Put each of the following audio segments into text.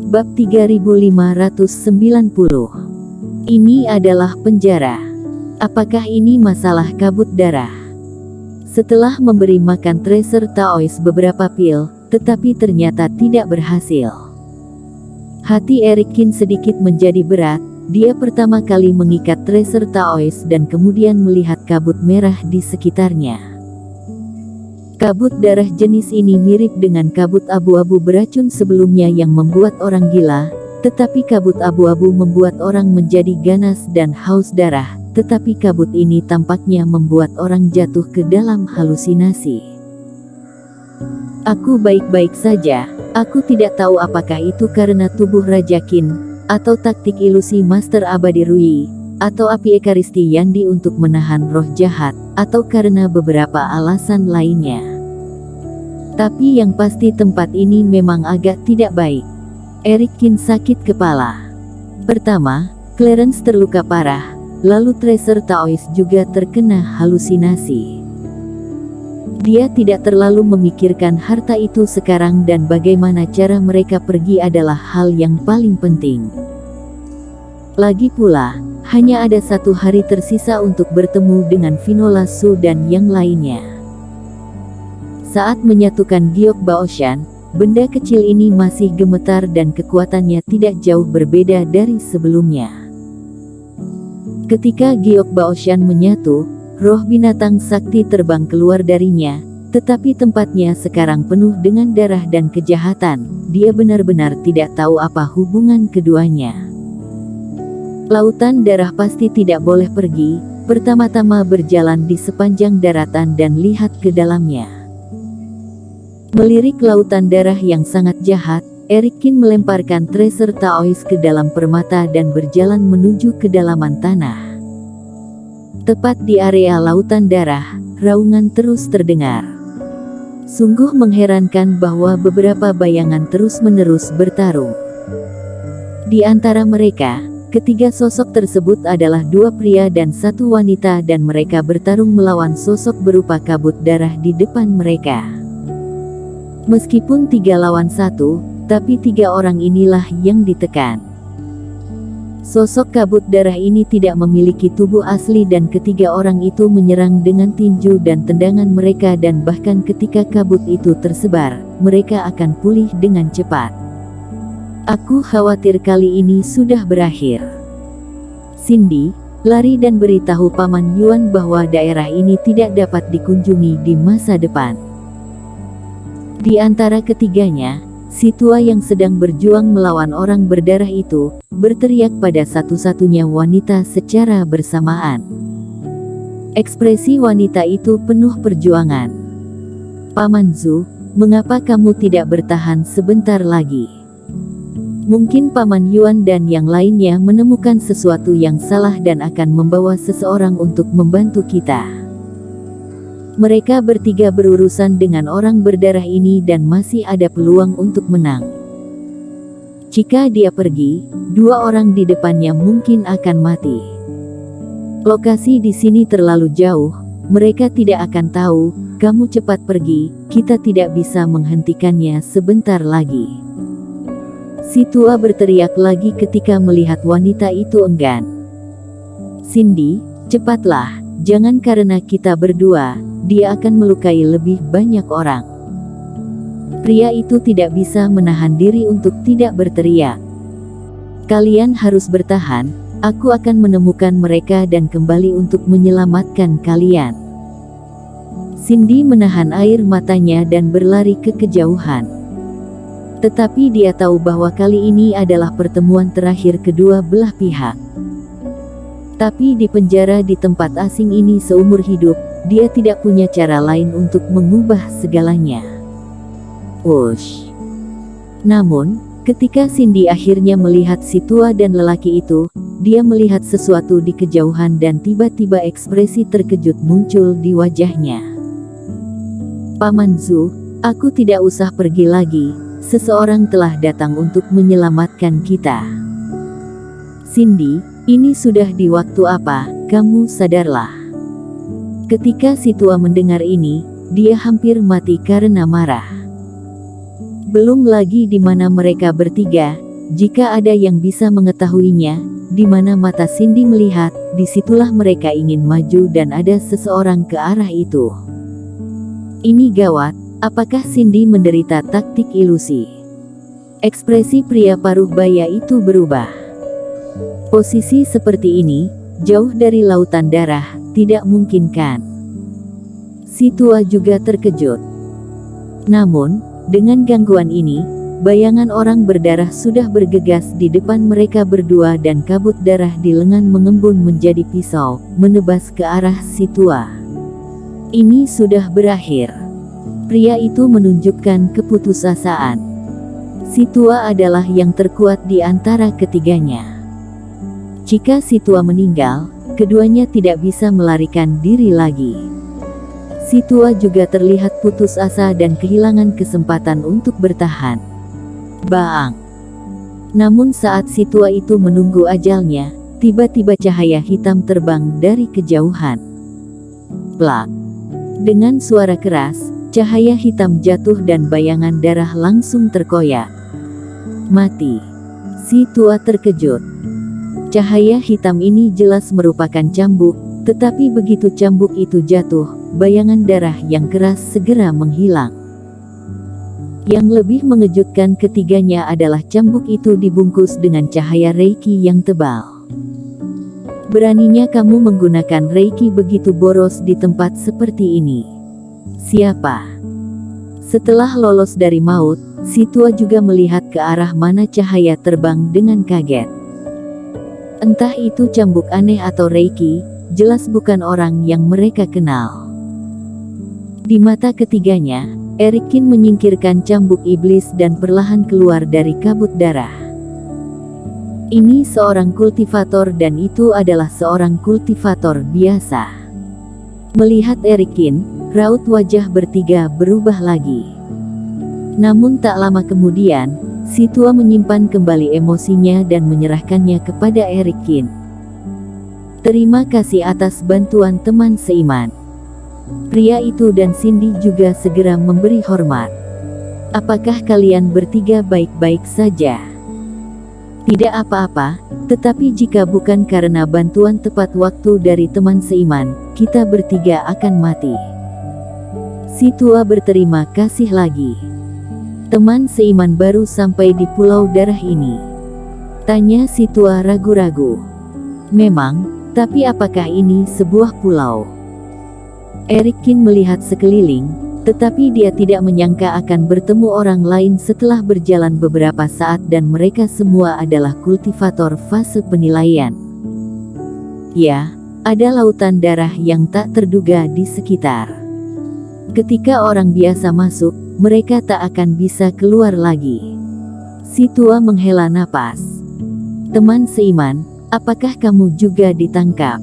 Bab 3590. Ini adalah penjara. Apakah ini masalah kabut darah? Setelah memberi makan Tracer Taois beberapa pil, tetapi ternyata tidak berhasil. Hati Erikin sedikit menjadi berat. Dia pertama kali mengikat Tracer Taois dan kemudian melihat kabut merah di sekitarnya. Kabut darah jenis ini mirip dengan kabut abu-abu beracun sebelumnya yang membuat orang gila, tetapi kabut abu-abu membuat orang menjadi ganas dan haus darah, tetapi kabut ini tampaknya membuat orang jatuh ke dalam halusinasi. Aku baik-baik saja, aku tidak tahu apakah itu karena tubuh Raja Qin, atau taktik ilusi Master Abadi Rui, atau api Ekaristi Yandi untuk menahan roh jahat, atau karena beberapa alasan lainnya. Tapi yang pasti tempat ini memang agak tidak baik. Erikin sakit kepala. Pertama, Clarence terluka parah, lalu Tracer Taois juga terkena halusinasi. Dia tidak terlalu memikirkan harta itu sekarang dan bagaimana cara mereka pergi adalah hal yang paling penting. Lagi pula, hanya ada 1 hari tersisa untuk bertemu dengan Vinola Su dan yang lainnya. Saat menyatukan Giok Baoshan, benda kecil ini masih gemetar dan kekuatannya tidak jauh berbeda dari sebelumnya. Ketika Giok Baoshan menyatu, roh binatang sakti terbang keluar darinya, tetapi tempatnya sekarang penuh dengan darah dan kejahatan. Dia benar-benar tidak tahu apa hubungan keduanya. Lautan darah pasti tidak boleh pergi. Pertama-tama berjalan di sepanjang daratan dan lihat ke dalamnya. Melirik lautan darah yang sangat jahat, Erikin melemparkan Tracer Taois ke dalam permata dan berjalan menuju kedalaman tanah. Tepat di area lautan darah, raungan terus terdengar. Sungguh mengherankan bahwa beberapa bayangan terus-menerus bertarung. Di antara mereka, ketiga sosok tersebut adalah 2 pria dan 1 wanita dan mereka bertarung melawan sosok berupa kabut darah di depan mereka. Meskipun 3 lawan 1, tapi 3 orang inilah yang ditekan. Sosok kabut darah ini tidak memiliki tubuh asli dan ketiga orang itu menyerang dengan tinju dan tendangan mereka dan bahkan ketika kabut itu tersebar, mereka akan pulih dengan cepat. Aku khawatir kali ini sudah berakhir. Cindy, lari dan beritahu Paman Yuan bahwa daerah ini tidak dapat dikunjungi di masa depan. Di antara ketiganya, si tua yang sedang berjuang melawan orang berdarah itu, berteriak pada satu-satunya wanita secara bersamaan. Ekspresi wanita itu penuh perjuangan. Paman Zhu, mengapa kamu tidak bertahan sebentar lagi? Mungkin Paman Yuan dan yang lainnya menemukan sesuatu yang salah dan akan membawa seseorang untuk membantu kita. Mereka bertiga berurusan dengan orang berdarah ini dan masih ada peluang untuk menang. Jika dia pergi, 2 orang di depannya mungkin akan mati. Lokasi di sini terlalu jauh, mereka tidak akan tahu. Kamu cepat pergi, kita tidak bisa menghentikannya sebentar lagi. Si tua berteriak lagi ketika melihat wanita itu enggan. Cindy, cepatlah, jangan karena kita berdua, dia akan melukai lebih banyak orang. Pria itu tidak bisa menahan diri untuk tidak berteriak. Kalian harus bertahan, aku akan menemukan mereka dan kembali untuk menyelamatkan kalian. Cindy menahan air matanya dan berlari ke kejauhan. Tetapi dia tahu bahwa kali ini adalah pertemuan terakhir kedua belah pihak. Tapi di penjara di tempat asing ini seumur hidup, dia tidak punya cara lain untuk mengubah segalanya. Wush. Namun, ketika Cindy akhirnya melihat si tua dan lelaki itu, dia melihat sesuatu di kejauhan dan tiba-tiba ekspresi terkejut muncul di wajahnya. Paman Zhu, aku tidak usah pergi lagi. Seseorang telah datang untuk menyelamatkan kita. Cindy, ini sudah di waktu apa, kamu sadarlah. Ketika si tua mendengar ini, dia hampir mati karena marah. Belum lagi di mana mereka bertiga, Jika ada yang bisa mengetahuinya, di mana mata Cindy melihat, disitulah mereka ingin maju dan ada seseorang ke arah itu. Ini gawat, apakah Cindy menderita taktik ilusi? Ekspresi pria paruh baya itu berubah. Posisi seperti ini, jauh dari lautan darah, tidak mungkin kan? Si tua juga terkejut. Namun, dengan gangguan ini, bayangan orang berdarah sudah bergegas di depan mereka berdua dan kabut darah di lengan mengembun menjadi pisau, menebas ke arah si tua. Ini sudah berakhir. Pria itu menunjukkan keputusasaan. Si tua adalah yang terkuat di antara ketiganya. Jika si tua meninggal, keduanya tidak bisa melarikan diri lagi. Si tua juga terlihat putus asa dan kehilangan kesempatan untuk bertahan. Baang. Namun saat si tua itu menunggu ajalnya, tiba-tiba cahaya hitam terbang dari kejauhan. Plak. Dengan suara keras, cahaya hitam jatuh dan bayangan darah langsung terkoyak. Mati. Si tua terkejut. Cahaya hitam ini jelas merupakan cambuk, tetapi begitu cambuk itu jatuh, bayangan darah yang keras segera menghilang. Yang lebih mengejutkan ketiganya adalah cambuk itu dibungkus dengan cahaya Reiki yang tebal. Beraninya kamu menggunakan Reiki begitu boros di tempat seperti ini. Siapa? Setelah lolos dari maut, si tua juga melihat ke arah mana cahaya terbang dengan kaget. Entah itu cambuk aneh atau Reiki, jelas bukan orang yang mereka kenal. Di mata ketiganya, Erikin menyingkirkan cambuk iblis dan perlahan keluar dari kabut darah. Ini seorang kultivator dan itu adalah seorang kultivator biasa. Melihat Erikin, raut wajah bertiga berubah lagi. Namun tak lama kemudian, si tua menyimpan kembali emosinya dan menyerahkannya kepada Erikin. Terima kasih atas bantuan teman seiman. Pria itu dan Cindy juga segera memberi hormat. Apakah kalian bertiga baik-baik saja? Tidak apa-apa, tetapi jika bukan karena bantuan tepat waktu dari teman seiman, kita bertiga akan mati. Si tua berterima kasih lagi. Teman seiman baru sampai di pulau darah ini. Tanya si tua ragu-ragu. Memang, tapi apakah ini sebuah pulau? Erikin melihat sekeliling, tetapi dia tidak menyangka akan bertemu orang lain setelah berjalan beberapa saat dan mereka semua adalah kultivator fase penilaian. Ya, ada lautan darah yang tak terduga di sekitar. Ketika orang biasa masuk, mereka tak akan bisa keluar lagi. Si tua menghela napas. Teman seiman, apakah kamu juga ditangkap?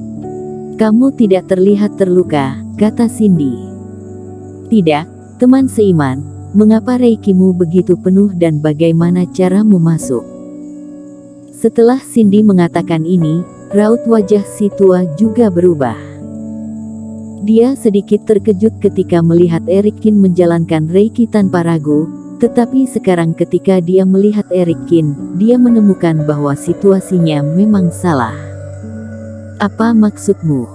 Kamu tidak terlihat terluka, kata Cindy. Tidak, teman seiman, mengapa reikimu begitu penuh dan bagaimana caramu masuk? Setelah Cindy mengatakan ini, raut wajah si tua juga berubah. Dia sedikit terkejut ketika melihat Erikin menjalankan Reiki tanpa ragu, tetapi sekarang ketika dia melihat Erikin, dia menemukan bahwa situasinya memang salah. Apa maksudmu?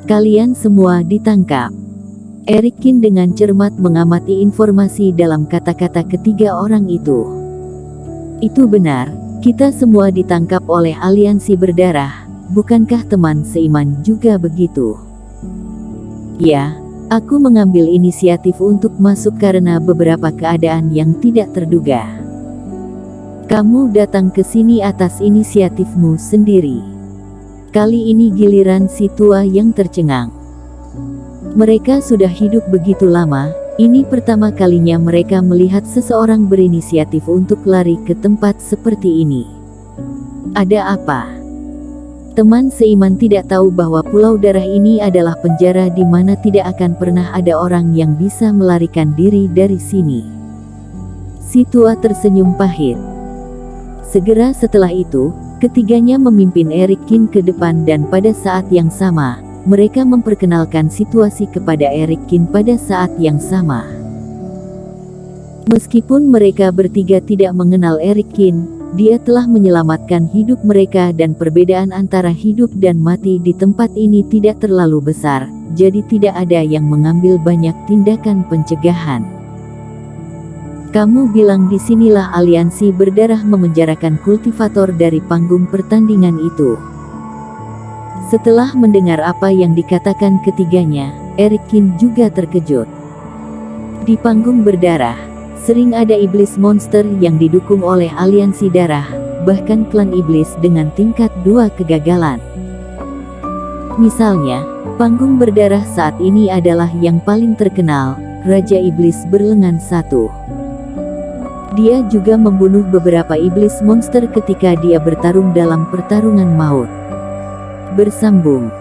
Kalian semua ditangkap. Erikin dengan cermat mengamati informasi dalam kata-kata ketiga orang itu. Itu benar, kita semua ditangkap oleh aliansi berdarah, bukankah teman seiman juga begitu? Ya, aku mengambil inisiatif untuk masuk karena beberapa keadaan yang tidak terduga. Kamu datang ke sini atas inisiatifmu sendiri. Kali ini giliran si tua yang tercengang. Mereka sudah hidup begitu lama, ini pertama kalinya mereka melihat seseorang berinisiatif untuk lari ke tempat seperti ini. Ada apa? Teman seiman tidak tahu bahwa pulau darah ini adalah penjara di mana tidak akan pernah ada orang yang bisa melarikan diri dari sini. Si tua tersenyum pahit. Segera setelah itu, ketiganya memimpin Erikin ke depan dan pada saat yang sama, mereka memperkenalkan situasi kepada Erikin pada saat yang sama. Meskipun mereka bertiga tidak mengenal Erikin, Dia telah menyelamatkan hidup mereka dan perbedaan antara hidup dan mati di tempat ini tidak terlalu besar, jadi tidak ada yang mengambil banyak tindakan pencegahan. Kamu bilang disinilah aliansi berdarah memenjarakan kultivator dari panggung pertandingan itu. Setelah mendengar apa yang dikatakan ketiganya, Erikin juga terkejut. Di panggung berdarah, sering ada iblis monster yang didukung oleh aliansi darah, bahkan klan iblis dengan tingkat 2 kegagalan. Misalnya, panggung berdarah saat ini adalah yang paling terkenal, Raja Iblis Berlengan 1. Dia juga membunuh beberapa iblis monster ketika dia bertarung dalam pertarungan maut. Bersambung.